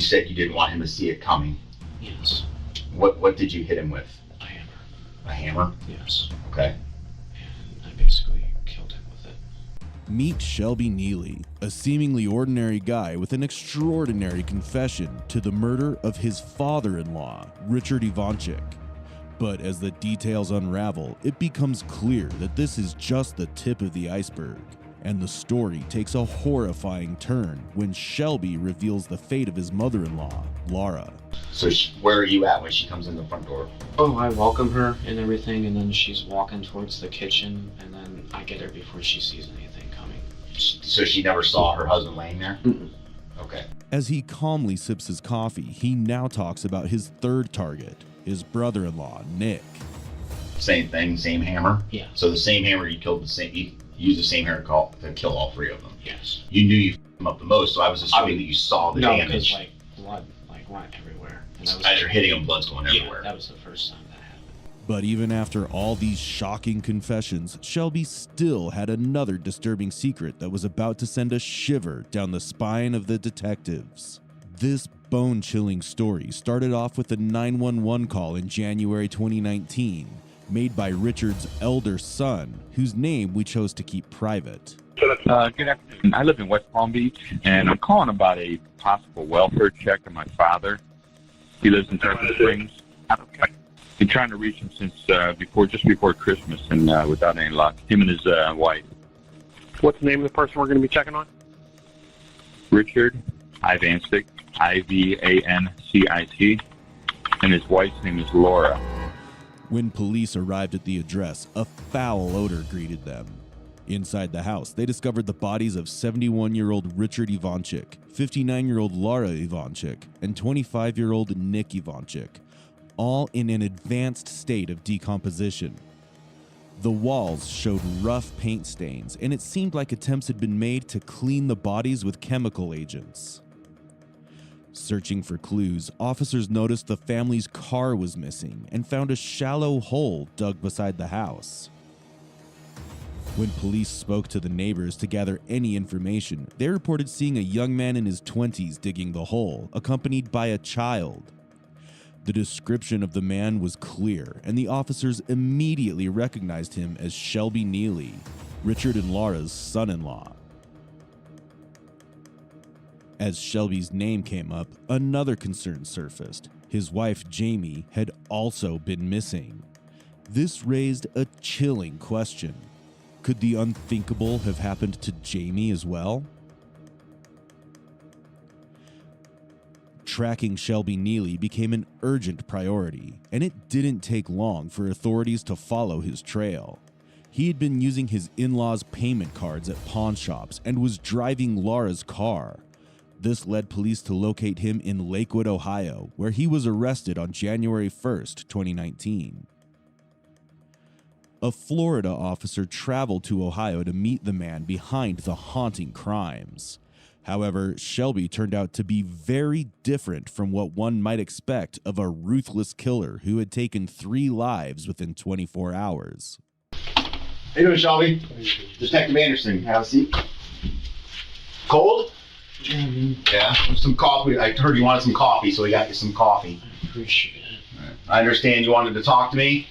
said you didn't want him to see it coming. Yes. What did you hit him with? A hammer. A hammer? Yes. Okay. And I basically killed him with it. Meet Shelby Nealy, a seemingly ordinary guy with an extraordinary confession to the murder of his father-in-law, Richard Ivanchik. But as the details unravel, it becomes clear that this is just the tip of the iceberg, and the story takes a horrifying turn when Shelby reveals the fate of his mother-in-law, Laura. So where are you at when she comes in the front door? Oh, I welcome her and everything, and then she's walking towards the kitchen, and then I get her before she sees anything coming. So she never saw her husband laying there? Mm-mm. Okay. As he calmly sips his coffee, he now talks about his third target, his brother-in-law, Nick. Same thing, same hammer? Yeah. So the same hammer you used the same hammer to kill all three of them? Yes. You knew you f***ed them up the most, so I was assuming that you saw the damage. No, because like blood went everywhere. And that was As you're hitting them, blood's going everywhere. Yeah, that was the first time that happened. But even after all these shocking confessions, Shelby still had another disturbing secret that was about to send a shiver down the spine of the detectives. This bone-chilling story started off with a 911 call in January 2019, made by Richard's elder son, whose name we chose to keep private. Good afternoon. I live in West Palm Beach, and I'm calling about a possible welfare check on my father. He lives in Tarpon Springs. I've been trying to reach him since just before Christmas, and without any luck. Him and his wife. What's the name of the person we're going to be checking on? Richard Ivanchik, Ivancit, and his wife's name is Laura. When police arrived at the address, a foul odor greeted them. Inside the house, they discovered the bodies of 71-year-old Richard Ivanchik, 59-year-old Laura Ivanchik, and 25-year-old Nick Ivanchik, all in an advanced state of decomposition. The walls showed rough paint stains, and it seemed like attempts had been made to clean the bodies with chemical agents. Searching for clues, officers noticed the family's car was missing and found a shallow hole dug beside the house. When police spoke to the neighbors to gather any information, they reported seeing a young man in his 20s digging the hole, accompanied by a child. The description of the man was clear, and the officers immediately recognized him as Shelby Nealy, Richard and Laura's son-in-law. As Shelby's name came up, another concern surfaced. His wife, Jamie, had also been missing. This raised a chilling question. Could the unthinkable have happened to Jamie as well? Tracking Shelby Nealy became an urgent priority, and it didn't take long for authorities to follow his trail. He had been using his in-laws' payment cards at pawn shops and was driving Laura's car. This led police to locate him in Lakewood, Ohio, where he was arrested on January 1st, 2019. A Florida officer traveled to Ohio to meet the man behind the haunting crimes. However, Shelby turned out to be very different from what one might expect of a ruthless killer who had taken 3 lives within 24 hours. How you doing, Shelby? Detective Anderson, have a seat. Cold? Yeah, some coffee. I heard you wanted some coffee, so we got you some coffee. I appreciate it. Right. I understand you wanted to talk to me?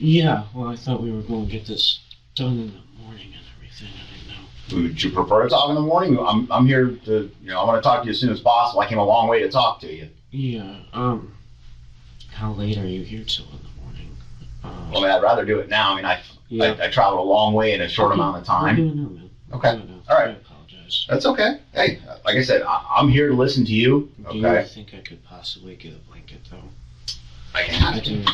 Yeah, well, I thought we were going to get this done in the morning and everything. I didn't know. Would you prefer to talk in the morning? I'm here to, I want to talk to you as soon as possible. I came a long way to talk to you. Yeah, how late are you here till in the morning? Well, I'd rather do it now. I traveled a long way in a short amount of time. No, man. Okay. No. All right. I apologize. That's okay. Hey, like I said, I'm here to listen to you. Do you Okay. think I could possibly get a blanket, though? I can ask I do. you.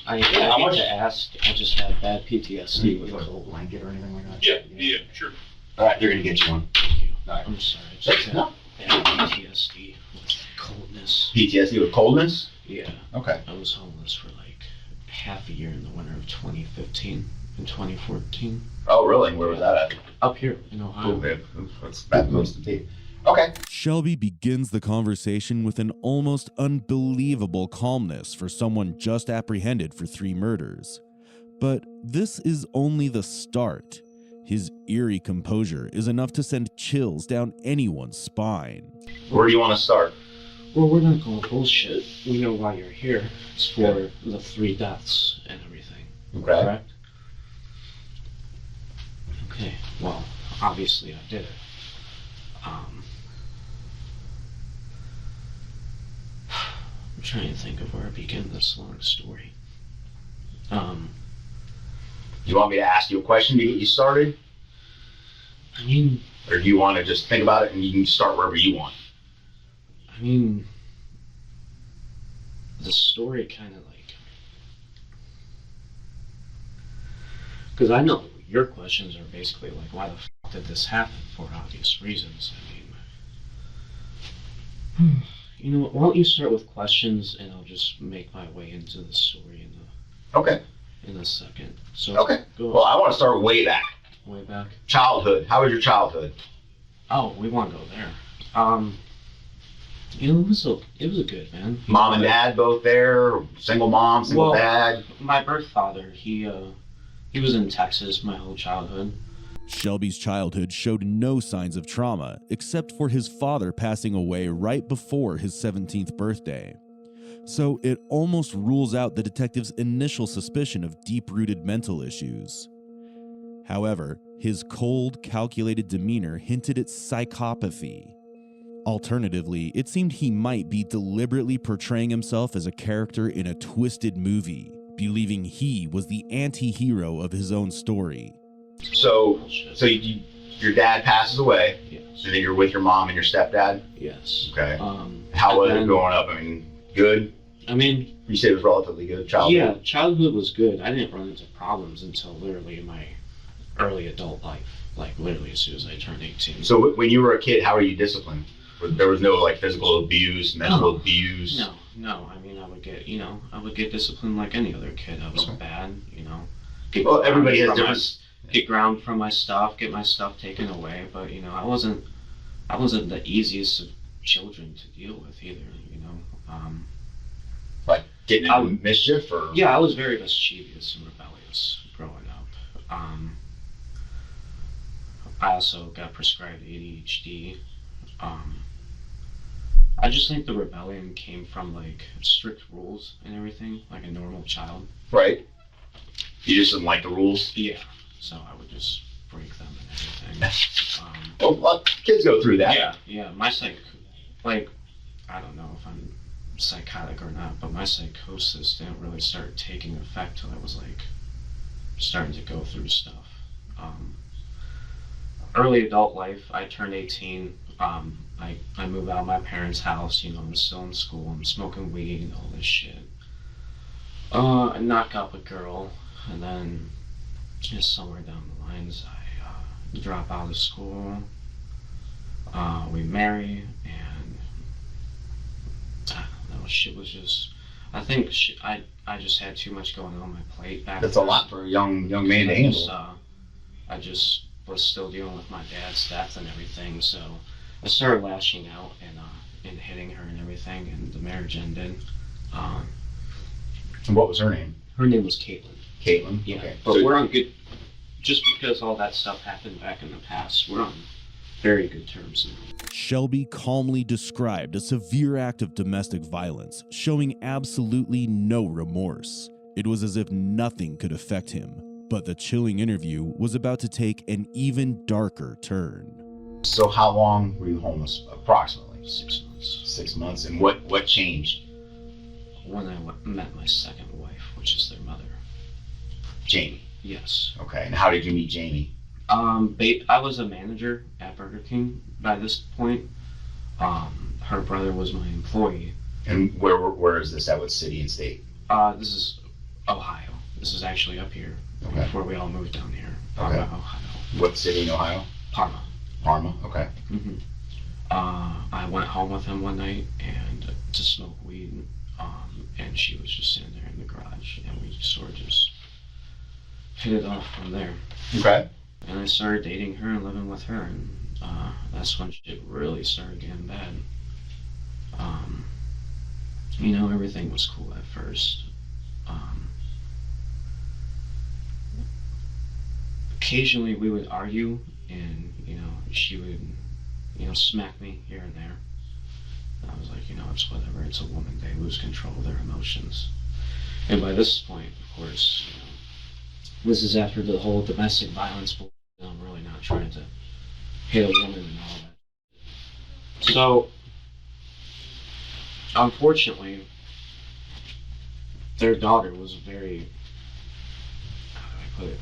I how hate much? to ask. I just have bad PTSD with Like a it. little blanket or anything like that? Yeah, sure. All right, they're gonna get you one. Thank you. All right. I'm sorry. I just have No. bad PTSD with coldness. PTSD with coldness? Yeah. Okay. I was homeless for like half a year in the winter of 2015 and 2014. Oh, really? Where was that at? Up here in Ohio. Oh, babe. What's that supposed to be? Okay. Shelby begins the conversation with an almost unbelievable calmness for someone just apprehended for 3 murders. But this is only the start. His eerie composure is enough to send chills down anyone's spine. Where do you want to start? Well, we're not going bullshit. We know why you're here. It's for the 3 deaths and everything. Okay. Correct? Okay, well, obviously I did it. I'm trying to think of where I begin this long story. You want me to ask you a question to get you started? I mean, Or do you want to just think about it and you can start wherever you want? The story kind of like... Because I know your questions are basically like, why the fuck did this happen, for obvious reasons. You know what, why don't you start with questions and I'll just make my way into the story in a second. So Okay. Go Well, I want to start way back. way back. Childhood. How was your childhood? Oh, we want to go there. It was a good, man. Mom and dad both there? Single mom, single dad? My birth father, he was in Texas my whole childhood. Shelby's childhood showed no signs of trauma, except for his father passing away right before his 17th birthday. So it almost rules out the detective's initial suspicion of deep-rooted mental issues. However, his cold, calculated demeanor hinted at psychopathy. Alternatively, it seemed he might be deliberately portraying himself as a character in a twisted movie, believing he was the anti-hero of his own story. So your dad passes away, Yes. and then you're with your mom and your stepdad? Yes. Okay. How was it growing up? Good? You said it was relatively good childhood? Yeah, childhood was good. I didn't run into problems until literally in my early adult life. Like literally as soon as I turned 18. So when you were a kid, how were you disciplined? There was no like physical abuse, mental abuse? No. I would get disciplined like any other kid. I was bad, Well, everybody has different... Get ground from my stuff, get my stuff taken away, but I wasn't the easiest of children to deal with either, Like getting into mischief or? Yeah, I was very mischievous and rebellious growing up. I also got prescribed ADHD. I just think the rebellion came from like strict rules and everything, like a normal child. Right. You just didn't like the rules? Yeah. So I would just break them and everything. Well, kids go through that. Yeah. My I don't know if I'm psychotic or not, but my psychosis didn't really start taking effect till I was like starting to go through stuff. Early adult life, I turned 18. I moved out of my parents' house. I'm still in school. I'm smoking weed and all this shit. I knock up a girl, and then just somewhere down the lines, I drop out of school. We marry, and I don't know. Shit was just. I think I just had too much going on my plate back. That's a lot for a young man to handle. I just was still dealing with my dad's death and everything, so I started lashing out and hitting her and everything, and the marriage ended. And what was her name? Her name was Caitlin. Caitlin? Yeah, Okay. but we're on good, just because all that stuff happened back in the past, we're on very good terms now. Shelby calmly described a severe act of domestic violence, showing absolutely no remorse. It was as if nothing could affect him, but the chilling interview was about to take an even darker turn. So how long were you homeless, approximately? 6 months. 6 months, and what changed? When I met my second wife, which is their mother. Jamie. Yes. Okay, and how did you meet Jamie? I was a manager at Burger King by this point. Her brother was my employee. And where is this at? What city and state? This is Ohio. This is actually up here. Okay. Before we all moved down here. Okay. Ohio. What city in Ohio? Parma. Parma, okay. Mm-hmm. I went home with him one night and to smoke weed, and she was just sitting there in the garage, and we sort of just hit it off from there. Okay. And I started dating her and living with her, and that's when shit really started getting bad. Everything was cool at first. occasionally we would argue, and she would smack me here and there. And I was like, it's whatever. It's a woman. They lose control of their emotions. And by this point, of course, this is after the whole domestic violence. I'm really not trying to hit a woman and all that. So, unfortunately, their daughter was very, how do I put it,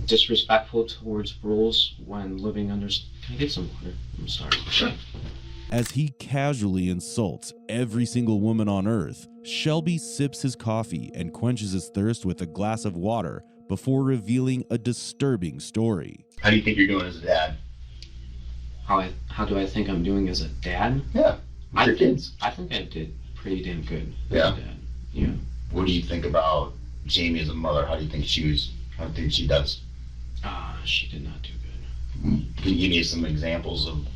disrespectful towards rules when living under. Can I get some water? I'm sorry. Sure. As he casually insults every single woman on Earth, Shelby sips his coffee and quenches his thirst with a glass of water before revealing a disturbing story. How do you think you're doing as a dad? How do I think I'm doing as a dad? Yeah. With your kids. I think I did pretty damn good Yeah. as a dad. Yeah. What do you think about Jamie as a mother? How do you think she does? She did not do good. Can you give me some examples of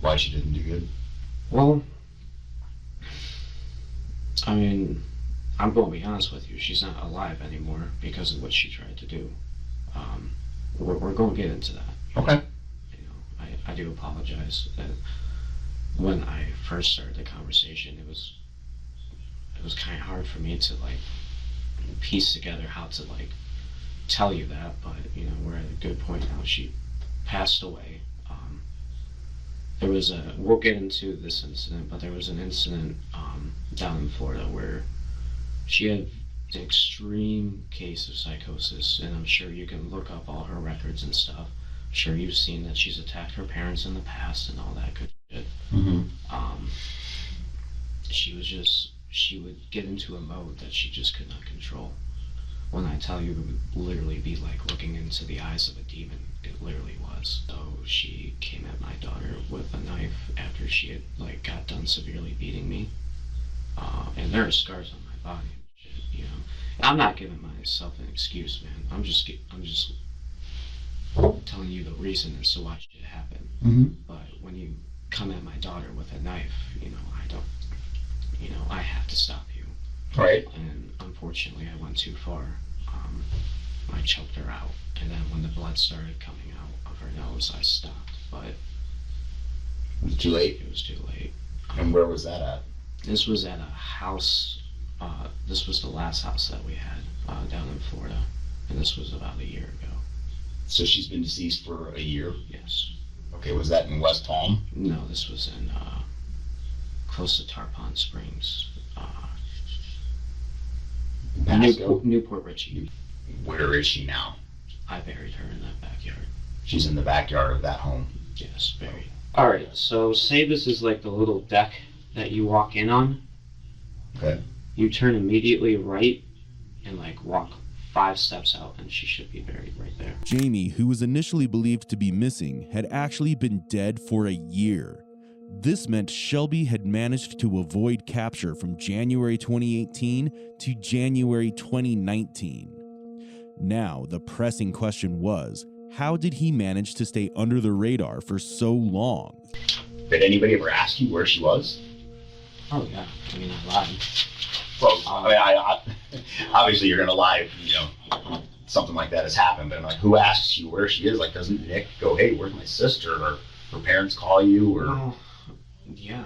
why she didn't do good? Well, I mean, I'm going to be honest with you. She's not alive anymore because of what she tried to do. We're going to get into that. Okay. I do apologize that when I first started the conversation, it was kind of hard for me to piece together how to tell you that, but we're at a good point now. She passed away. There was we'll get into this incident, but there was an incident down in Florida where she had an extreme case of psychosis, and I'm sure you can look up all her records and stuff. I'm sure you've seen that she's attacked her parents in the past and all that good shit. Mm-hmm. She would get into a mode that she just could not control. When I tell you, it would literally be like looking into the eyes of a demon. It literally was. So she came at my daughter with a knife after she had got done severely beating me. And there are scars on my body and shit, And I'm not giving myself an excuse, man. I'm just telling you the reason as to why shit happened. Mm-hmm. But when you come at my daughter with a knife, I have to stop you. Right. And unfortunately, I went too far. I choked her out, and then when the blood started coming out of her nose, I stopped. But It was too late. it was too late. And where was that at? This was at a house. This was the last house that we had down in Florida, and this was about a year ago. So she's been deceased for a year? Yes. Okay, was that in West Palm? No, this was in close to Tarpon Springs, Pasco? Newport Richie. Where is she now? I buried her in that backyard. She's in the backyard of that home. Yes, buried. All right, so say this is like the little deck that you walk in on. Okay. You turn immediately right and walk 5 steps out, and she should be buried right there. Jamie, who was initially believed to be missing, had actually been dead for a year. This meant Shelby had managed to avoid capture from January 2018 to January 2019. Now, the pressing question was, how did he manage to stay under the radar for so long? Did anybody ever ask you where she was? Oh yeah, I mean, I lied. Well, I obviously you're gonna lie if, something like that has happened, but I'm like, who asks you where she is? Doesn't Nick go, hey, where's my sister? Or her parents call you? Or Well, yeah,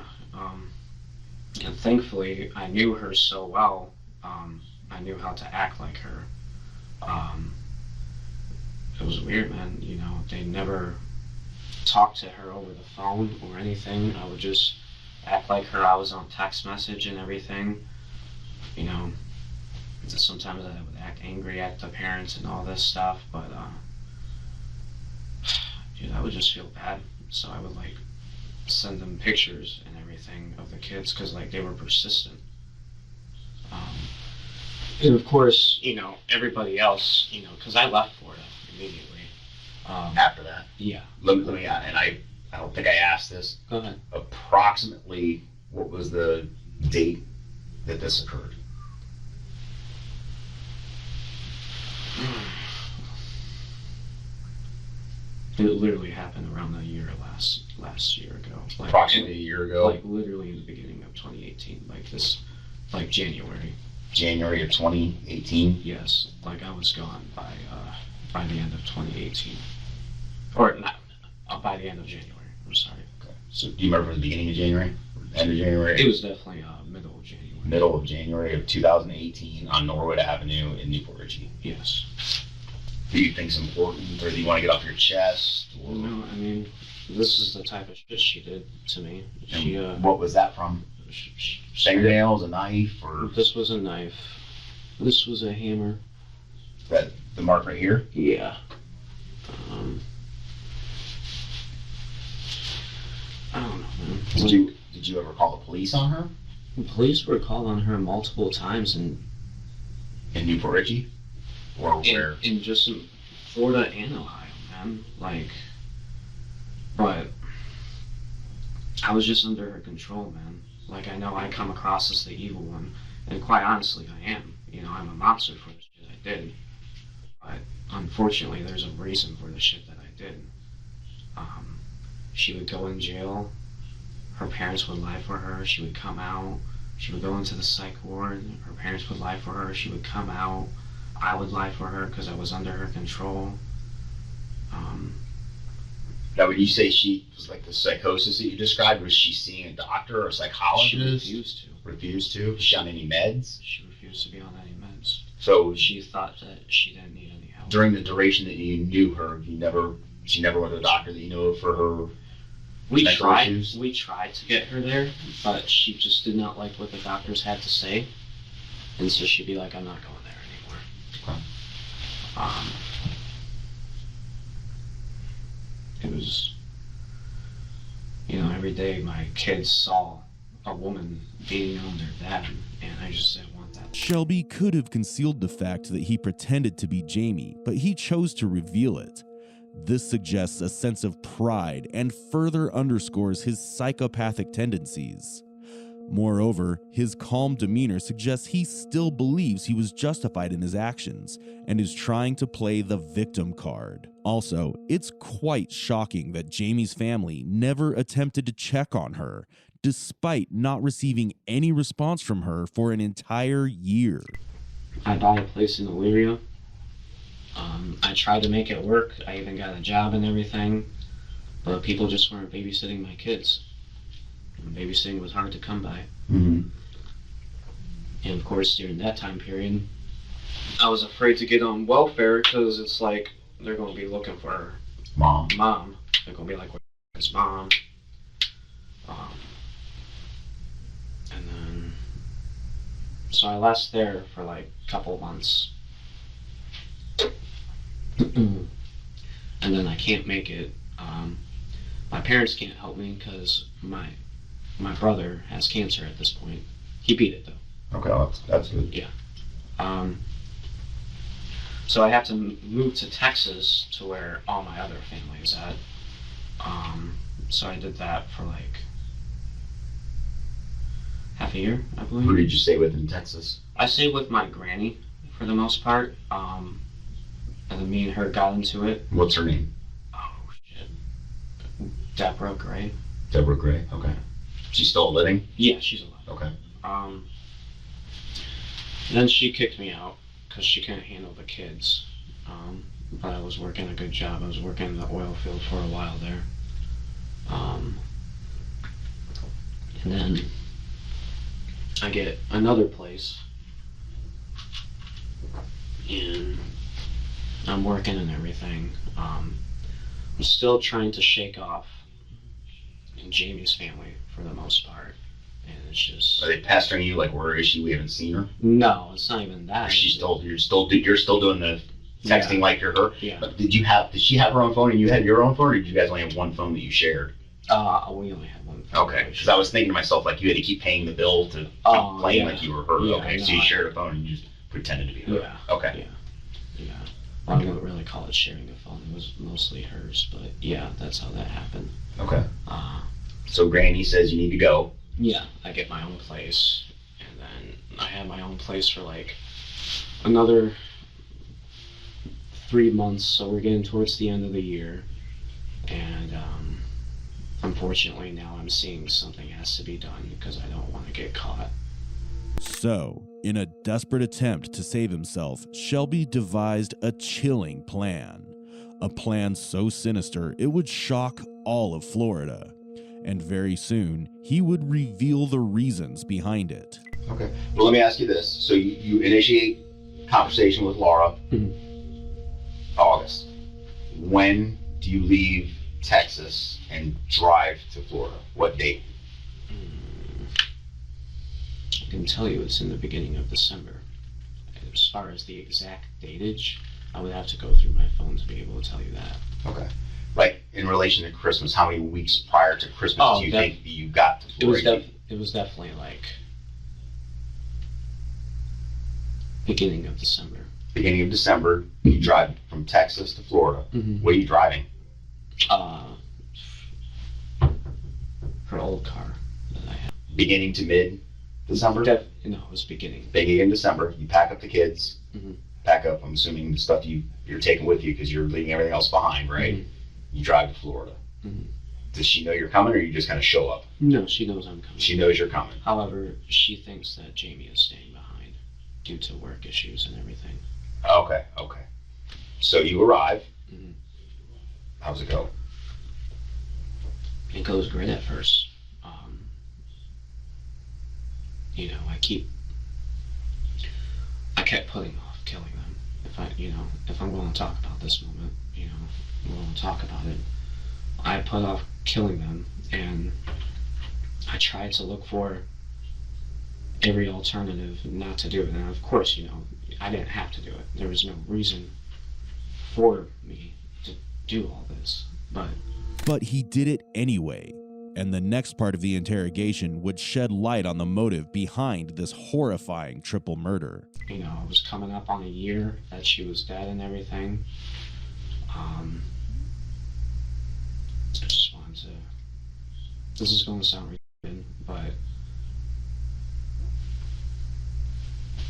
and thankfully I knew her so well, I knew how to act like her. It was weird, man, they never talked to her over the phone or anything. I would just act like her. I was on text message and everything, Sometimes I would act angry at the parents and all this stuff, but, dude, I would just feel bad, so I would, send them pictures and everything of the kids, because, they were persistent. And of course, everybody else, because I left Florida immediately. after that? Yeah. Let me, and I don't think I asked this. Go ahead. Approximately, what was the date that this occurred? It literally happened around a year last year ago. Approximately a year ago? Literally in the beginning of 2018, January. January of 2018. Yes, like I was gone by the end of 2018, or not by the end of January. I'm sorry. Okay. So do you remember the beginning of January? Or end of January? It was definitely middle of January. Middle of January of 2018 on Norwood Avenue in Newport Richey. Yes. Do you think's important, or do you want to get off your chest? Or... No, I mean, this is the type of shit she did to me. She what was that from? Fingernails, a knife, or This was a knife. This was a hammer. that the mark right here? Yeah. I don't know, man. Did you ever call the police on her The police were called on her multiple times, and in Newport Richey, or where? in just in Florida and Ohio, man. Like, but I was just under her control, man. Like, I know I come across as the evil one, and quite honestly, I am. You know, I'm a monster for the shit I did. But unfortunately, there's a reason for the shit that I did. She would go in jail. Her parents would lie for her. She would come out. She would go into the psych ward. Her parents would lie for her. She would come out. I would lie for her because I was under her control. Now, when you say she was like the psychosis that you described, was she seeing a doctor or a psychologist? She refused to. Refused to? She on any meds? She refused to be on any meds. So She thought that she didn't need any help. during the duration that you knew her, she never went to a doctor that you knew of for her mental issues? We tried to get her there, but she just did not like what the doctors had to say, and so she'd be like, "I'm not going there anymore." Okay. It was, you know, every day my kids saw a woman beating on their dad, and I just didn't want that. Shelby could have concealed the fact that he pretended to be Jamie, but he chose to reveal it. This suggests a sense of pride and further underscores his psychopathic tendencies. Moreover, his calm demeanor suggests he still believes he was justified in his actions and is trying to play the victim card. Also, it's quite shocking that Jamie's family never attempted to check on her, despite not receiving any response from her for an entire year. I bought a place in Elyria. I tried to make it work. I even got a job and everything, but people just weren't babysitting my kids. And babysitting was hard to come by. Mm-hmm. And of course, during that time period, I was afraid to get on welfare because it's like they're going to be looking for her Mom. They're going to be like, "Where's mom?" And then, so I left there for like a couple of months. And then I can't make it. My parents can't help me because my brother has cancer at this point. He beat it though. Okay, well, that's good. Yeah. So I have to move to Texas to where all my other family is at. So I did that for like half a year, I believe. Who did you stay with in Texas? I stayed with my granny for the most part. And then me and her got into it. What's her name? Oh shit. Deborah Gray. Deborah Gray. Okay. She's still living? Yeah, she's alive. Okay. Then she kicked me out because she couldn't handle the kids. But I was working a good job. I was working in the oil field for a while there. And then I get another place. And I'm working and everything. I'm still trying to shake off Jamie's family for the most part. And it's just... Are they pestering you? Like, where is she? We haven't seen her. No, it's not even that. Or you're still doing the texting like you're her. Yeah. But did she have her own phone and you had your own phone, or did you guys only have one phone that you shared? We only had one phone. Okay. Because I was thinking to myself, like, you had to keep paying the bill to keep playing like you were her. Yeah, okay. So you shared a phone and you just pretended to be her. Yeah. Okay. Yeah. Well, I wouldn't really call it sharing a phone. It was mostly hers, but yeah, that's how that happened. Okay. So Granny says you need to go. Yeah, I get my own place, and then I had my own place for like another 3 months, so we're getting towards the end of the year, and unfortunately now I'm seeing something has to be done because I don't want to get caught. So, In a desperate attempt to save himself, Shelby devised a chilling plan. A plan so sinister it would shock all of Florida. And very soon, he would reveal the reasons behind it. Okay. Well, let me ask you this. So you initiate conversation with Laura. August. When do you leave Texas and drive to Florida? What date? I can tell you it's in the beginning of December. As far as the exact datage, I would have to go through my phone to be able to tell you that. Okay. Like in relation to Christmas, how many weeks prior to Christmas do you think you got to Florida? It was definitely like beginning of December. Beginning of December, you drive from Texas to Florida. What are you driving? Her old car that I had. Beginning to mid December? No, it was beginning. Beginning in December, you pack up the kids. Pack up, I'm assuming, the stuff you're taking with you because you're leaving everything else behind, right? You drive to Florida. Does she know you're coming, or you just kind of show up? No, she knows I'm coming. She knows you're coming. However, she thinks that Jamie is staying behind due to work issues and everything. Okay. So you arrive. How's it go? It goes great at first. I kept putting off killing them. If I'm going to talk about this moment, we're going to talk about it. I put off killing them, and I tried to look for every alternative not to do it. And of course, I didn't have to do it. There was no reason for me to do all this, But he did it anyway. And the next part of the interrogation would shed light on the motive behind this horrifying triple murder. I was coming up on a year that she was dead and everything. I just wanted to, this is going to sound ridiculous, but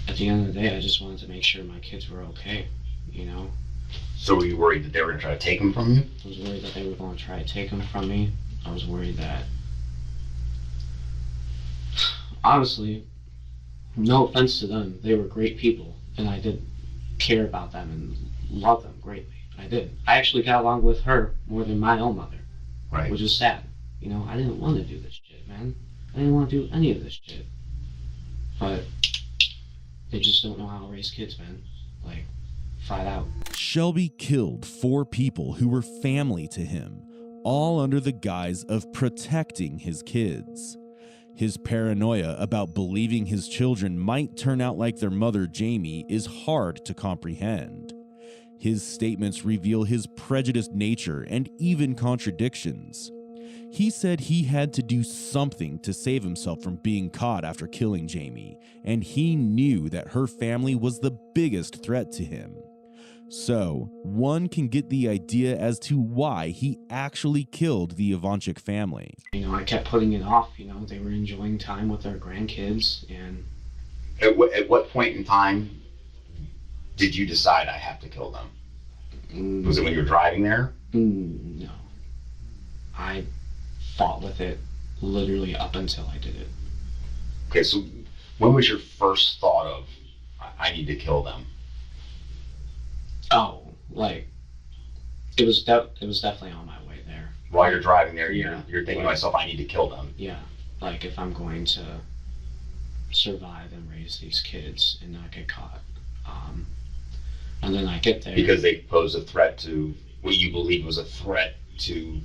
at the end of the day, I just wanted to make sure my kids were okay, So were you worried that they were going to try to take them from you? I was worried that they were going to try to take them from me. I was worried that, honestly, no offense to them, they were great people, and I did care about them and love them greatly. I did. I actually got along with her more than my own mother, Right. which is sad. I didn't want to do this shit, man. I didn't want to do any of this shit. But they just don't know how to raise kids, man. Like, flat out. Shelby killed 4 people who were family to him, all under the guise of protecting his kids. His paranoia about believing his children might turn out like their mother Jamie is hard to comprehend. His statements reveal his prejudiced nature and even contradictions. He said he had to do something to save himself from being caught after killing Jamie, and he knew that her family was the biggest threat to him. So, one can get the idea as to why he actually killed the Ivanchik family. I kept putting it off. They were enjoying time with their grandkids, and At what point in time did you decide I have to kill them? Was it when you were driving there? No. I fought with it literally up until I did it. Okay, so when was your first thought of, I need to kill them? Oh, like, it was definitely on my way there. While you're driving there, Yeah. you're thinking to myself, I need to kill them. Yeah, like if I'm going to survive and raise these kids and not get caught. And then I get there. Because they pose a threat to what you believe was a threat to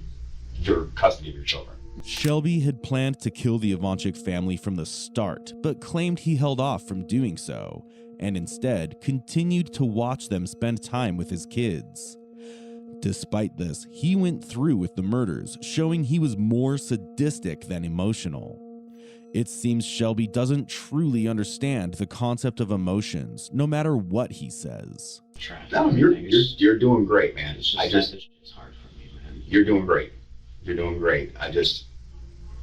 your custody of your children. Shelby had planned to kill the Ivanchik family from the start, but claimed he held off from doing so, and instead continued to watch them spend time with his kids. Despite this, he went through with the murders, showing he was more sadistic than emotional. It seems Shelby doesn't truly understand the concept of emotions, no matter what he says. No, you're doing great, man. It's just it's hard for me, man. You're doing great. You're doing great.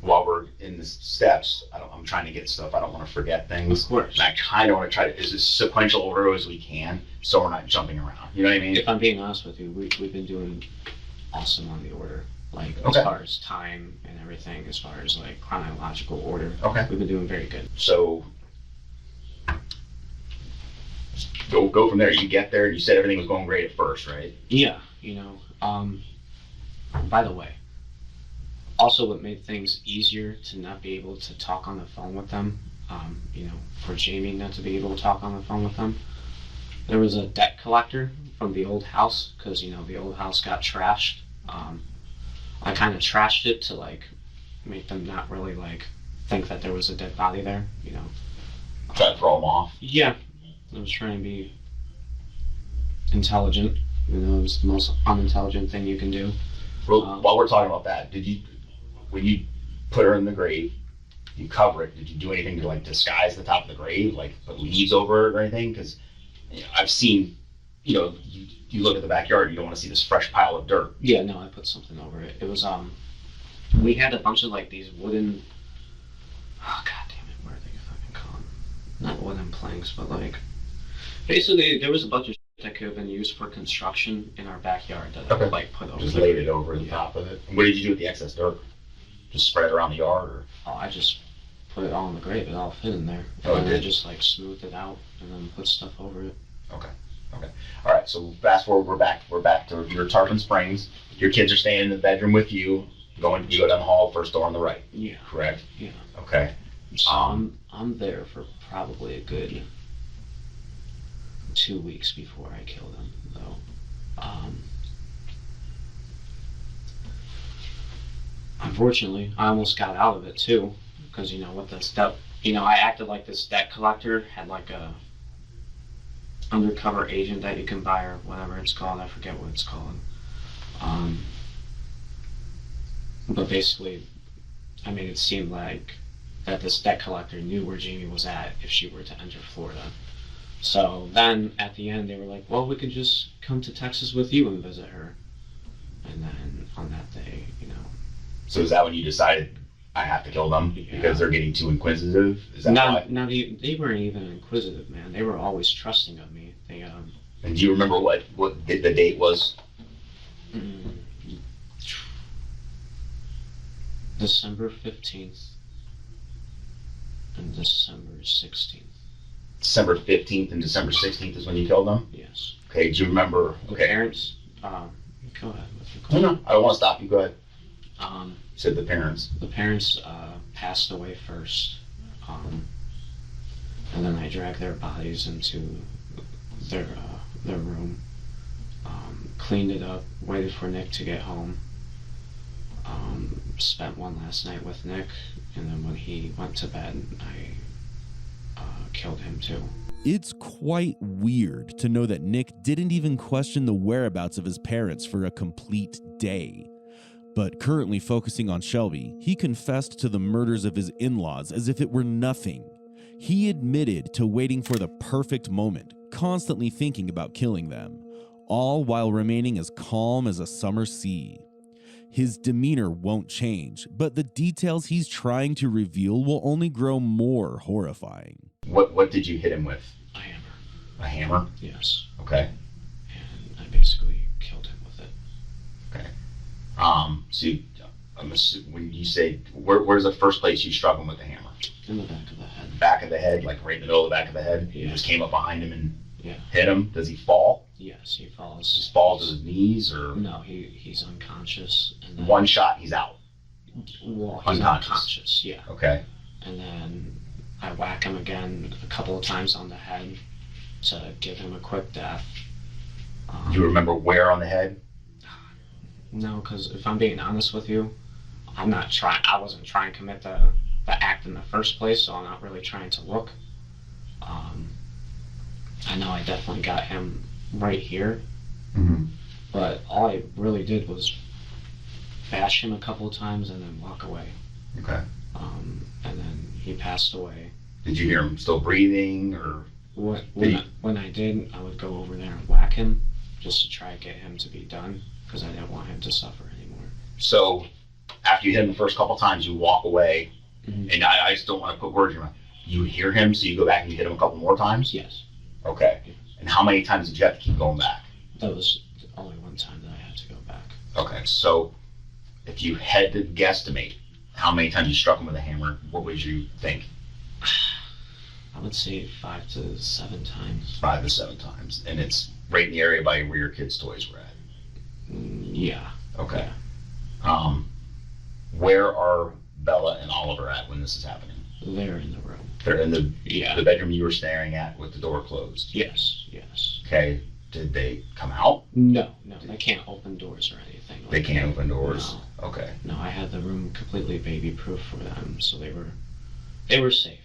While we're in the steps, I'm trying to get stuff. I don't want to forget things. Of course. And I kind of want to try to, as sequential order as we can, so we're not jumping around. You know what I mean? If I'm being honest with you, we've been doing awesome on the order. Like, Okay. as far as time and everything, as far as like chronological order. Okay. We've been doing very good. So, go from there. You get there, and you said everything was going great at first, right? Yeah, by the way, also what made things easier to not be able to talk on the phone with them, for Jamie not to be able to talk on the phone with them, there was a debt collector from the old house, because, the old house got trashed. I kind of trashed it to, make them not really, think that there was a dead body there, Try to throw them off. Yeah, I was trying to be intelligent. It was the most unintelligent thing you can do. Well, while we're talking about that, when you put her in the grave, you cover it, did you do anything to disguise the top of the grave, put leaves over it or anything? Because I've seen, you look at the backyard, you don't want to see this fresh pile of dirt. Yeah, no, I put something over it. It was we had a bunch of these wooden, oh god damn it, what are they fucking called? Not wooden planks, but basically there was a bunch of shit that could have been used for construction in our backyard that I put over. Just laid it over the top of it. And what did you do with the excess dirt? Just spread it around the yard, or? Oh, I just put it all in the grave. It all fit in there. Oh, and it then I did? just smoothed it out and then put stuff over it. Okay. All right. So fast forward, we're back to your Tarpon Springs. Your kids are staying in the bedroom with you. You go down the hall, first door on the right. Yeah. Correct. Yeah. Okay. So I'm there for probably a good 2 weeks before I killed him, though. Unfortunately, I almost got out of it too, because with the step, I acted like this debt collector, had a undercover agent that you can buy or whatever it's called. I forget what it's called. But basically, I made it seem like that this debt collector knew where Jamie was at if she were to enter Florida. So then at the end, they were like, well, we could just come to Texas with you and visit her. And then on that day, So is that when you decided I have to kill them because they're getting too inquisitive? Is that why? They weren't even inquisitive, man. They were always trusting of me. They And do you remember what the date was? December 15th and December 16th. December 15th and December 16th is when you killed them? Yes. Okay, do you remember? The Okay. parents, go ahead. No, I don't want to stop you. Go ahead. Um, You said the parents. The parents passed away first, and then I dragged their bodies into their room, cleaned it up, waited for Nick to get home, spent one last night with Nick, and then when he went to bed, I killed him too. It's quite weird to know that Nick didn't even question the whereabouts of his parents for a complete day. But currently focusing on Shelby, he confessed to the murders of his in-laws as if it were nothing. He admitted to waiting for the perfect moment, constantly thinking about killing them, all while remaining as calm as a summer sea. His demeanor won't change, but the details he's trying to reveal will only grow more horrifying. What did you hit him with? A hammer. A hammer? Yes. Okay. And I basically killed him with it. Okay. So when you say, where's the first place you struck him with the hammer? In the back of the head. Back of the head, like right in the middle of the back of the head? Yeah. You just came up behind him and Yeah. hit him? Does he fall? Yes, he falls. Just falls to his knees, or No, he's unconscious. And then, one shot, he's out? Well, he's Unconscious. unconscious, yeah. Okay. And then I whack him again a couple of times on the head to give him a quick death. Do you remember where on the head? No, because if I'm being honest with you, I wasn't trying to commit the act in the first place, so I'm not really trying to look. I know I definitely got him right here, but all I really did was bash him a couple of times and then walk away. Okay. And then he passed away. Did you hear him still breathing, or? When I did, I would go over there and whack him just to try to get him to be done, because I didn't want him to suffer anymore. So after you hit him the first couple times, you walk away, Mhm. and I just don't want to put words in your mouth. You hear him, so you go back and you hit him a couple more times? Yes, Okay. And how many times did you have to keep going back? that was the only one time that I had to go back. Okay, so if you had to guesstimate how many times you struck him with a hammer, what would you think? I would say 5 to 7 times. 5 to 7 times. And it's right in the area by where your kids' toys were at. Yeah. Okay. Where are Bella and Oliver at when this is happening? They're in the room. They're in the Yeah. bedroom you were staring at with the door closed. Yes, yes. Okay. Did they come out? No, they can't open doors or anything. They can't open doors. No. Okay. No, I had the room completely baby-proof for them, so they were safe.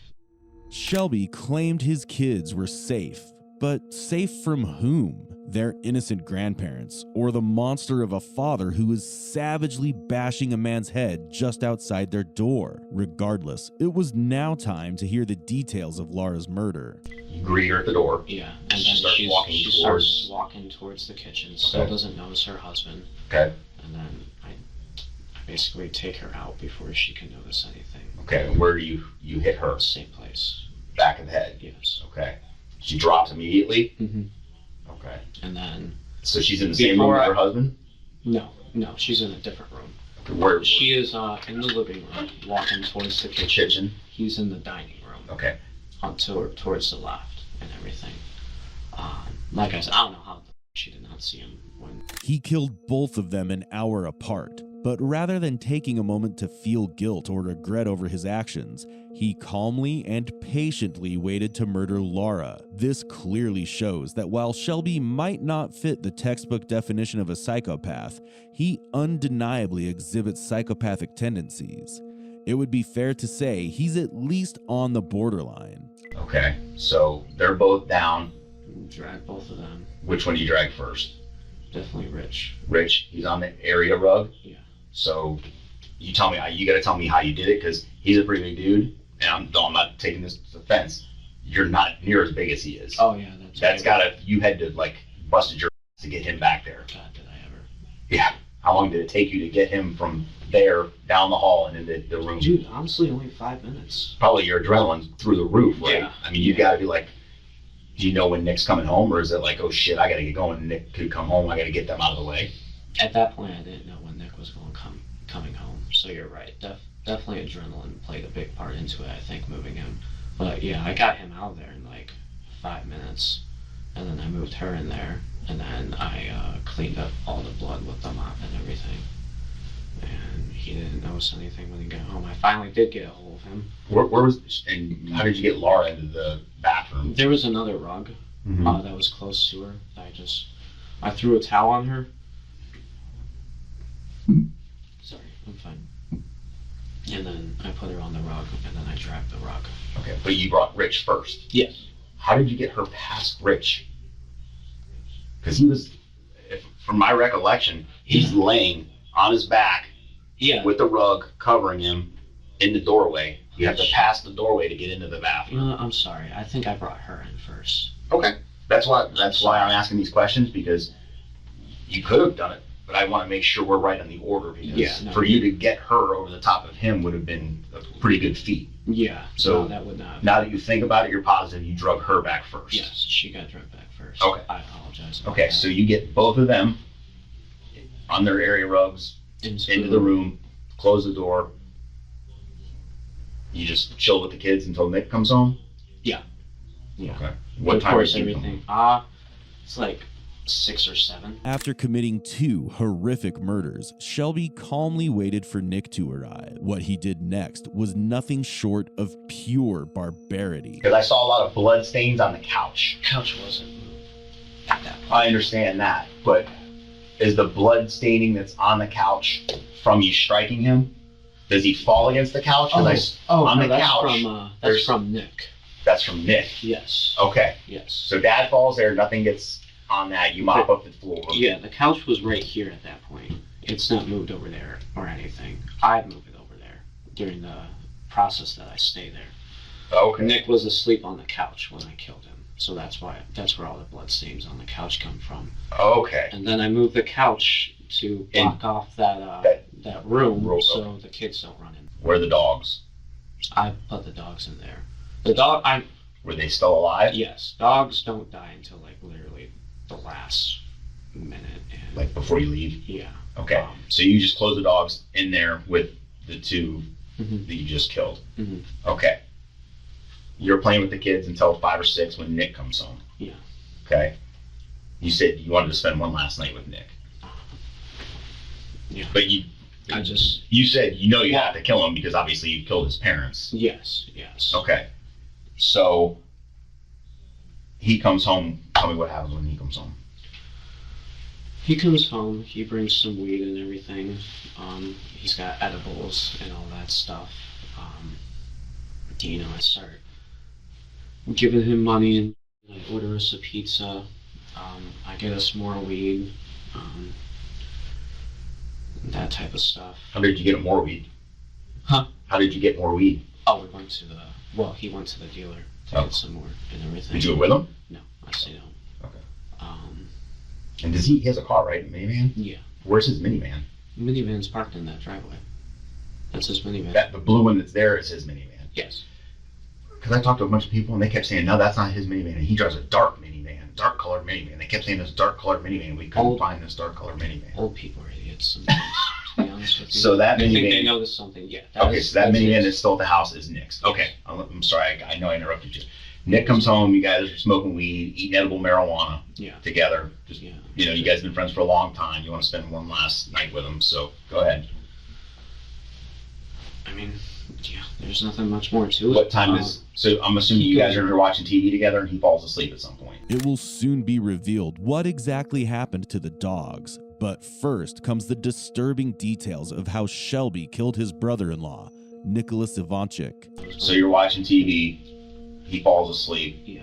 Shelby claimed his kids were safe, but safe from whom? Their innocent grandparents, or the monster of a father who was savagely bashing a man's head just outside their door. Regardless, it was now time to hear the details of Laura's murder. You greet her at the door. Yeah, and then She starts walking towards the kitchen. Still Okay. doesn't notice her husband. Okay. And then I basically take her out before she can notice anything. Okay. And where do you hit her? Same place. Back of the head. Yes. Okay. She drops immediately. Mm-hmm. Okay. And then So she's in the same room with her husband? no, she's in a different room. Okay, where? She is in the living room, walking towards the kitchen. Kitchen. He's in the dining room, Okay. towards the left and everything. Like I said, I don't know how she did not see him when. He killed both of them an hour apart, but rather than taking a moment to feel guilt or regret over his actions, he calmly and patiently waited to murder Laura. This clearly shows that while Shelby might not fit the textbook definition of a psychopath, he undeniably exhibits psychopathic tendencies. It would be fair to say he's at least on the borderline. Okay. So they're both down. Drag both of them. Which one do you drag first? Definitely Rich. Rich. He's on the area rug. Yeah. So you tell me. You got to tell me how you did it because he's a pretty big dude, and I'm not taking this offense. You're not near as big as he is. Oh yeah, That's gotta. You had to like busted your ass to get him back there. God, did I ever? Yeah. How long did it take you to get him from there down the hall and into the room? Dude, honestly, only 5 minutes. Probably your adrenaline through the roof, right? Yeah. I mean, you got to be like, do you know when Nick's coming home, or is it like, oh shit, I got to get going. Nick could come home. I got to get them out of the way. At that point, I didn't know when Nick was coming home. So you're right. Definitely adrenaline played a big part into it. I think moving him. But yeah, I got him out of there in like 5 minutes, and then I moved her in there, and then I cleaned up all the blood with the mop and everything. And he didn't notice anything when he got home. I finally did get a hold of him. Where was, and how did you get Laura into the bathroom? There was another rug that was close to her. I threw a towel on her. Sorry, I'm fine. And then I put her on the rug, and then I dragged the rug. Okay, but you brought Rich first. Yes. How did you get her past Rich? Because he was, from my recollection, he's laying on his back with the rug covering him in the doorway. You have to pass the doorway to get into the bathroom. I'm sorry. I think I brought her in first. Okay. That's why I'm asking these questions, because you could have done it, but I want to make sure we're right on the order, because for you to get her over the top of him would have been a pretty good feat. Yeah. So no, that would not. Now that you think about it, you're positive you drug her back first. Yes, she got drugged back first. Okay. I apologize. Okay, so you get both of them on their area rugs into the room, close the door. You just chill with the kids until Nick comes home? Yeah. Okay. What of time course, did you everything. It's like 6 or 7. After committing 2 horrific murders, Shelby calmly waited for Nick to arrive. What he did next was nothing short of pure barbarity. Because I saw a lot of blood stains on the couch. Couch wasn't moved at that point. I understand that, but is the blood staining that's on the couch from you striking him? Does he fall against the couch? On the couch. That's from Nick. That's from Nick. Yes. Okay. Yes. So Dad falls there. Nothing gets on that. You mop up the floor. Yeah, the couch was right here at that point. It's not moved over there or anything. I moved it over there during the process that I stay there. Okay. Nick was asleep on the couch when I killed him. So that's where all the blood stains on the couch come from. Okay. And then I moved the couch to block off that room so the kids don't run in. Where are the dogs? I put the dogs in there. Were they still alive? Yes. Dogs don't die until like literally the last minute. And, like before you leave? Yeah. Okay. So you just close the dogs in there with the 2 that you just killed. Mm-hmm. Okay. You're playing with the kids until 5 or 6 when Nick comes home. Yeah. Okay. You said you wanted to spend one last night with Nick. Yeah. But you said you have to kill him because obviously you killed his parents. Yes. Okay. So he comes home. Tell me what happens when he comes home. He comes home, he brings some weed and everything. He's got edibles and all that stuff. I start giving him money and I order us a pizza. I get us more weed. That type of stuff. How did you get more weed? Huh? How did you get more weed? Oh, he went to the dealer to get some more and everything. Did you do it with him? No, I stayed home. Okay. And he has a car, right? A minivan? Yeah. Where's his minivan? Minivan's parked in that driveway. That's his minivan. The blue one that's there is his minivan. Yes. Because I talked to a bunch of people and they kept saying, no, that's not his minivan. And he drives a dark colored minivan. They kept saying this dark colored minivan. We couldn't find this dark colored minivan. Old people are idiots sometimes, to be honest with you. So that they minivan. think they noticed something. Yeah. So that minivan that's still at the house is Nick's. Okay. I'm sorry. I know I interrupted you. Nick comes home. You guys are smoking weed, eating edible marijuana together. You guys have been friends for a long time. You want to spend one last night with him. So go ahead. I mean, there's nothing much more to it. What time is? So I'm assuming you guys are here watching TV together, and he falls asleep at some point. It will soon be revealed what exactly happened to the dogs. But first comes the disturbing details of how Shelby killed his brother-in-law, Nicholas Ivanchik. So you're watching TV. He falls asleep. Yeah.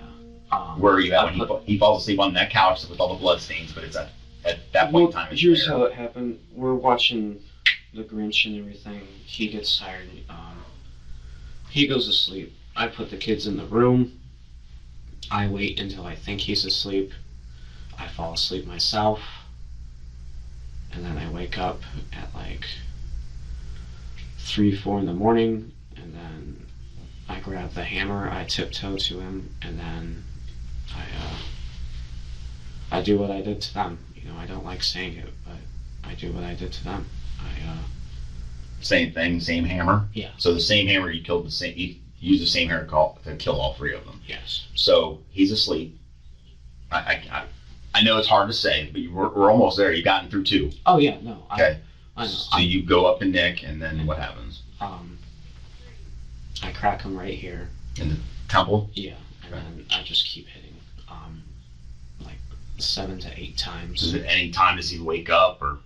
Where are you at when he falls asleep on that couch with all the blood stains? But it's at that point in time. Here's how it happened. We're watching The Grinch and everything. He gets tired. He goes to sleep. I put the kids in the room. I wait until I think he's asleep. I fall asleep myself. And then I wake up at like 3, 4 in the morning. And then I grab the hammer. I tiptoe to him. And then I do what I did to them. I don't like saying it, but I do what I did to them. Same thing, same hammer? Yeah. So the same hammer you used the same hammer to kill all 3 of them? Yes. So he's asleep. I know it's hard to say, but we're almost there. You've gotten through 2. Oh yeah, no. Okay. I know. So you go up to Nick, and then what happens? I crack him right here. In the temple? Yeah, and then I just keep hitting, like 7 to 8 times. Is it any time does he wake up, or?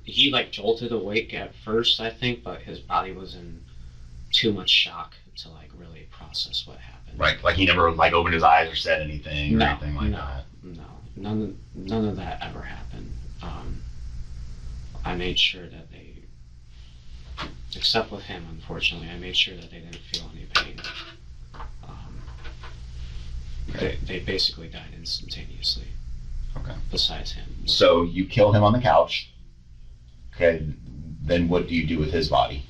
He jolted awake at first, I think, but his body was in too much shock to really process what happened. Right, like he never opened his eyes or said anything or anything like that. No, none of that ever happened. I made sure that they, except with him, unfortunately, I made sure that they didn't feel any pain. They basically died instantaneously. Okay. Besides him. So you kill him on the couch. Okay. Then what do you do with his body?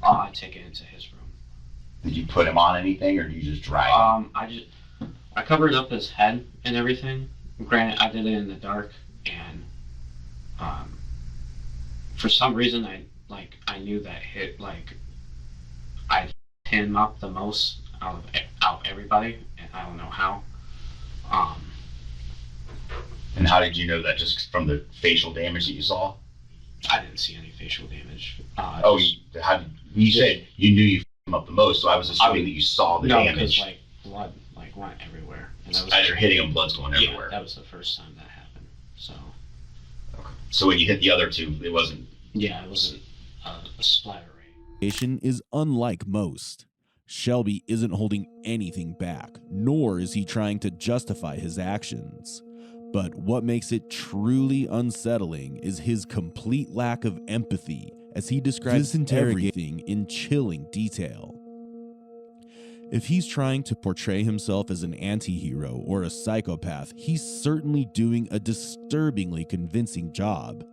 I take it into his room. Did you put him on anything, or do you just drag him? I covered up his head and everything. Granted, I did it in the dark, and for some reason I knew that I'd hit him up the most out of everybody, and I don't know how. And how did you know that? Just from the facial damage that you saw? I didn't see any facial damage. You said you knew you f***ed him up the most, so I was assuming that you saw the damage. No, because blood went everywhere. And that was as you're hitting him, blood's going everywhere. Yeah, that was the first time that happened. So. Okay. So when you hit the other 2, it wasn't. Yeah, it wasn't a splatter rate. Is unlike most. Shelby isn't holding anything back, nor is he trying to justify his actions. But what makes it truly unsettling is his complete lack of empathy as he describes everything in chilling detail. If he's trying to portray himself as an anti-hero or a psychopath, he's certainly doing a disturbingly convincing job.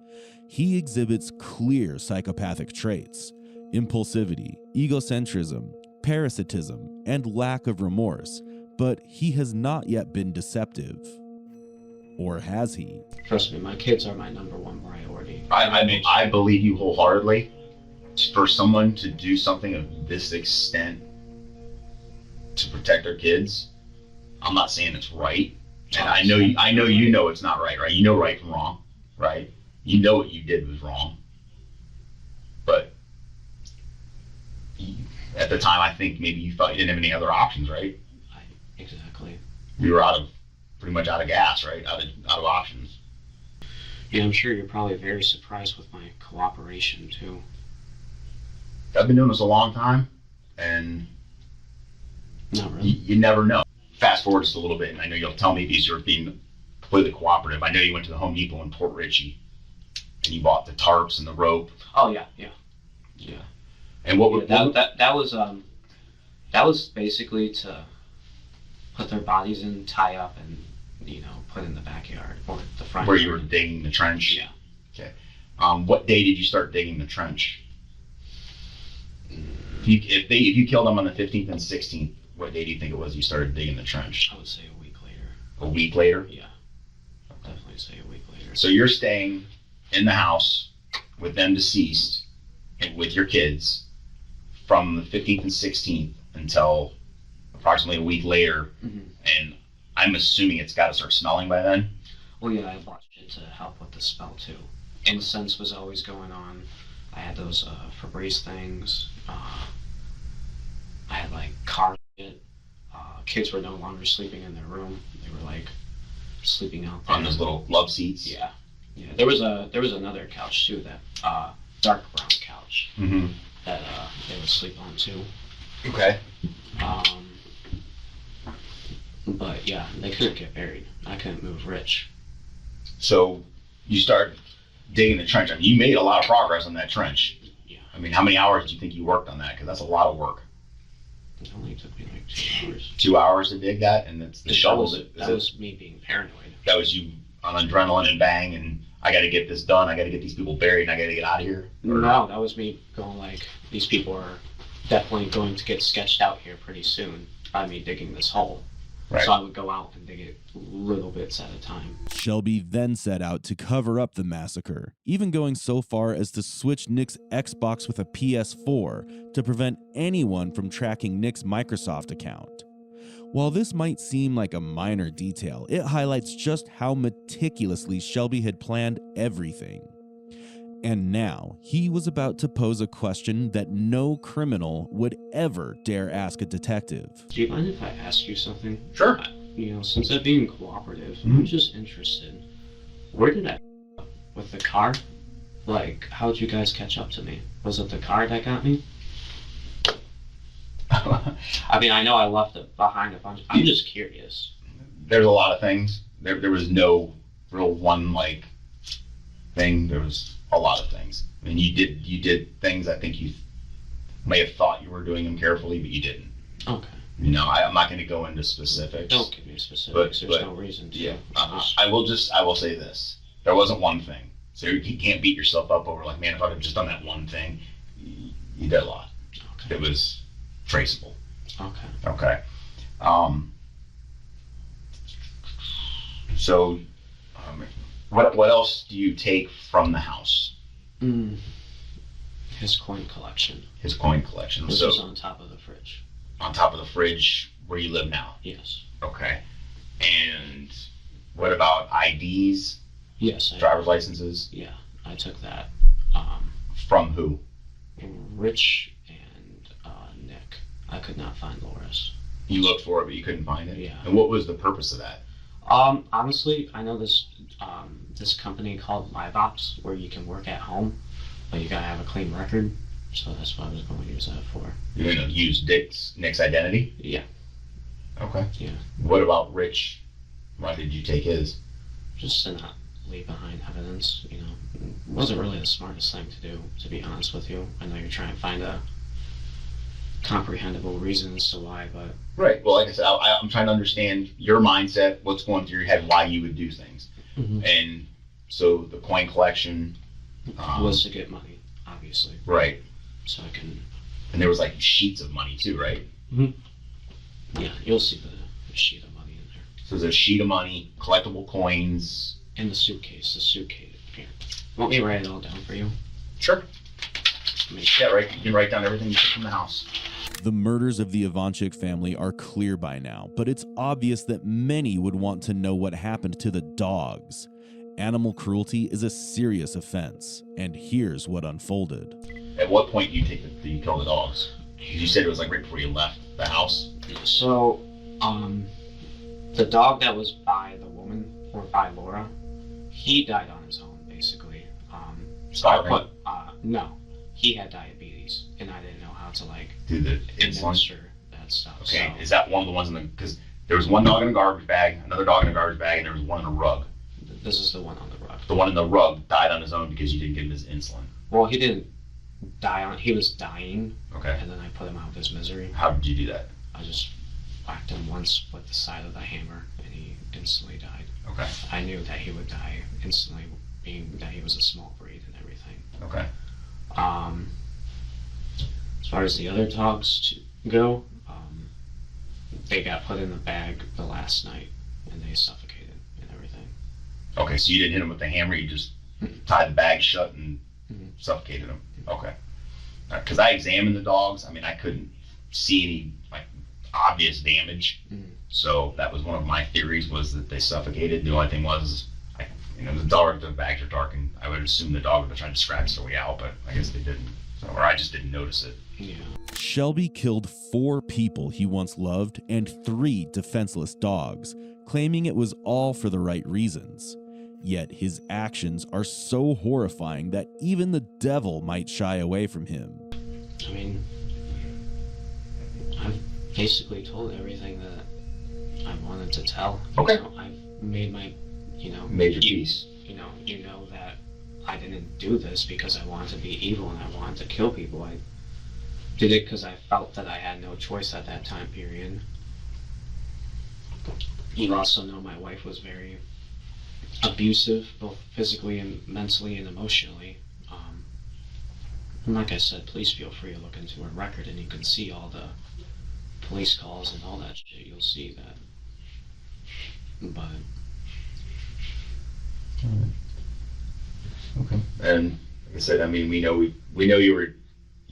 He exhibits clear psychopathic traits: impulsivity, egocentrism, parasitism, and lack of remorse, but he has not yet been deceptive. Or has he? Trust me, my kids are my #1 priority. I believe you wholeheartedly. For someone to do something of this extent, to protect their kids. I'm not saying it's right, and I know you know it's not right, right? You know right from wrong, right? You know what you did was wrong, but at the time, I think maybe you felt you didn't have any other options, right? Exactly. You were pretty much out of gas, right? Out of options. Yeah, I'm sure you're probably very surprised with my cooperation too. I've been doing this a long time, and Not really. you never know. Fast forward just a little bit, and I know you'll tell me these are being completely cooperative. I know you went to the Home Depot in Port Richey, and you bought the tarps and the rope. Oh yeah. And what would that was basically to put their bodies in, tie up, and put in the backyard or the front. Where you were digging the trench? Yeah. Okay. What day did you start digging the trench? If you killed them on the 15th and 16th, what day do you think it was you started digging the trench? I would say a week later. A week later? Yeah. I'd definitely say a week later. So you're staying in the house with them deceased and with your kids from the 15th and 16th until approximately a week later, and I'm assuming it's got to start smelling by then. Well, yeah, I bought shit to help with the smell too. Incense was always going on. I had those Febreze things. I had like car shit. Kids were no longer sleeping in their room. They were like sleeping out there On those little love seats. Yeah. There was another couch too, that dark brown couch that they would sleep on too. Okay. But yeah, they couldn't get buried. I couldn't move Rich. So you start digging the trench. I mean, you made a lot of progress on that trench. Yeah. I mean, how many hours do you think you worked on that? Because that's a lot of work. It only took me like 2 hours. 2 hours to dig that, and it's the shovels. That was me being paranoid. That was you on adrenaline and bang, and I got to get this done. I got to get these people buried, and I got to get out of here. No, that was me going like, these people are definitely going to get sketched out here pretty soon by me digging this hole. Right. So I would go out and dig it little bits at a time. Shelby then set out to cover up the massacre, even going so far as to switch Nick's Xbox with a PS4 to prevent anyone from tracking Nick's Microsoft account. While this might seem like a minor detail, it highlights just how meticulously Shelby had planned everything. And now, he was about to pose a question that no criminal would ever dare ask a detective. Do you mind if I ask you something? Sure. Since I'm being cooperative, I'm just interested. Where did I with the car? Like, how'd you guys catch up to me? Was it the car that got me? I mean, I know I left it behind a bunch. I'm just curious. There's a lot of things. There was no real one thing. There was a lot of things. I mean, you did things I think you may have thought you were doing them carefully, but you didn't. Okay. I'm not going to go into specifics. Don't give me specifics. There's no reason to. Yeah. I will say this. There wasn't one thing. So you can't beat yourself up over like, man, if I'd have just done that one thing, you did a lot. Okay. It was traceable. Okay. So, what else do you take from the house? His coin collection. His coin collection. Which So is on top of the fridge. on top of the fridge where you live now. Yes. Okay. And what about IDs? Yes. Driver's licenses? Yeah, I took that. From who? Rich and Nick. I could not find Laura's. You looked for it, but you couldn't find it? Yeah. And what was the purpose of that? Honestly, I know this company called Live Ops where you can work at home, but you gotta have a clean record. So that's what I was going to use that for. You're going to use Nick's identity? Yeah. Okay. Yeah. What about Rich? Why did you take his? Just to not leave behind evidence, It wasn't really the smartest thing to do, to be honest with you. I know you're trying to find a comprehensible reason as to why, but... Right. Well, like I said, I'm trying to understand your mindset, what's going through your head, why you would do things. And so the coin collection... was to get money, obviously. Right. So I can... And there was like sheets of money too, right? Yeah, you'll see the sheet of money in there. So there's a sheet of money, collectible coins. In the suitcase. Here. Want me to write it all down for you? Sure. I mean, Yeah, right. You can write down everything you took from the house. The murders of the Ivanchik family are clear by now, but it's obvious that many would want to know what happened to the dogs. Animal cruelty is a serious offense, and here's what unfolded. At what point do you kill the dogs? You said it was like right before you left the house. So, the dog that was by the woman, or by Laura, he died on his own, basically. Starving? No. He had diabetes, and I didn't know how to, do the administer that stuff. Okay, so, is that one of the ones because there was one dog in a garbage bag, another dog in a garbage bag, and there was one in a rug. This is the one on the rug. The one in the rug died on his own because you didn't give him his insulin. Well, he didn't he was dying. Okay. And then I put him out of his misery. How did you do that? I just whacked him once with the side of the hammer, and he instantly died. Okay. I knew that he would die instantly, being that he was a small breed and everything. Okay. As far as the other dogs go, they got put in the bag the last night, and they suffocated and everything. Okay, so you didn't hit him with the hammer, you just tied the bag shut and suffocated him. Okay. Because I examined the dogs, I couldn't see any obvious damage. So that was one of my theories, was that they suffocated. The only thing was, the bags are dark, and I would assume the dog would have tried to scratch their way out, but I guess they didn't. Or I just didn't notice it. Yeah. Shelby killed 4 people he once loved and 3 defenseless dogs, claiming it was all for the right reasons. Yet his actions are so horrifying that even the devil might shy away from him. I've basically told everything that I wanted to tell. Okay. I've made my, Major piece. You know that I didn't do this because I wanted to be evil and I wanted to kill people. I did it because I felt that I had no choice at that time period. You also know my wife was very abusive, both physically and mentally and emotionally. And like I said, please feel free to look into her record, and you can see all the police calls and all that shit. You'll see that. But Okay. And like I said, we know you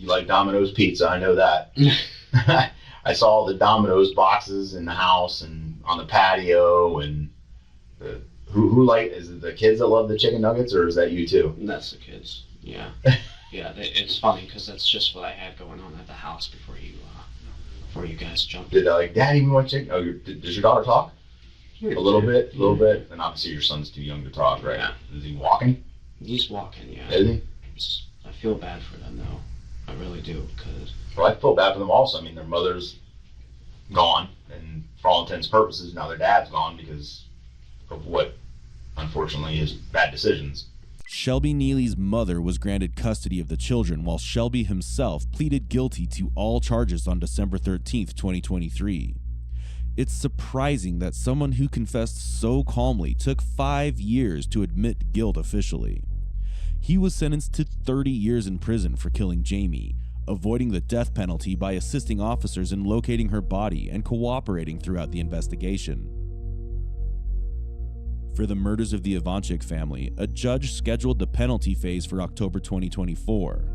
like Domino's pizza. I know that. I saw the Domino's boxes in the house and on the patio, and is it the kids that love the chicken nuggets, or is that you too? that's the kids. Yeah. Yeah, it's funny because that's just what I had going on at the house before you guys jumped. Did Daddy, we want chicken? Oh, does your daughter talk? A little bit. And obviously your son's too young to talk, right? Yeah. Is he walking? He's walking, yeah. Is he? I feel bad for them though. I really do, because. Well, I feel bad for them also. Their mother's gone, and for all intents and purposes, now their dad's gone because of what, unfortunately, is bad decisions. Shelby Nealy's mother was granted custody of the children, while Shelby himself pleaded guilty to all charges on December 13th, 2023. It's surprising that someone who confessed so calmly took 5 years to admit guilt officially. He was sentenced to 30 years in prison for killing Jamie, avoiding the death penalty by assisting officers in locating her body and cooperating throughout the investigation. For the murders of the Ivanchik family, a judge scheduled the penalty phase for October 2024.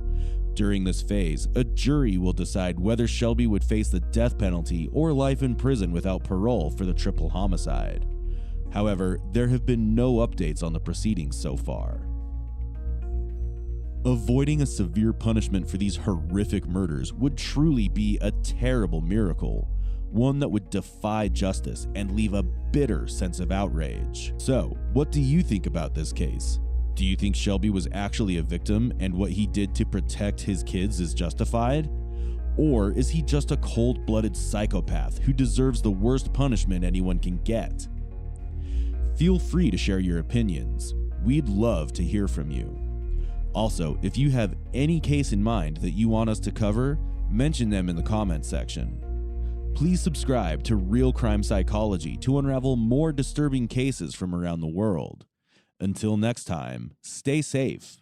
During this phase, a jury will decide whether Shelby would face the death penalty or life in prison without parole for the triple homicide. However, there have been no updates on the proceedings so far. Avoiding a severe punishment for these horrific murders would truly be a terrible miracle, one that would defy justice and leave a bitter sense of outrage. So, what do you think about this case? Do you think Shelby was actually a victim and what he did to protect his kids is justified? Or is he just a cold-blooded psychopath who deserves the worst punishment anyone can get? Feel free to share your opinions. We'd love to hear from you. Also, if you have any case in mind that you want us to cover, mention them in the comments section. Please subscribe to Real Crime Psychology to unravel more disturbing cases from around the world. Until next time, stay safe.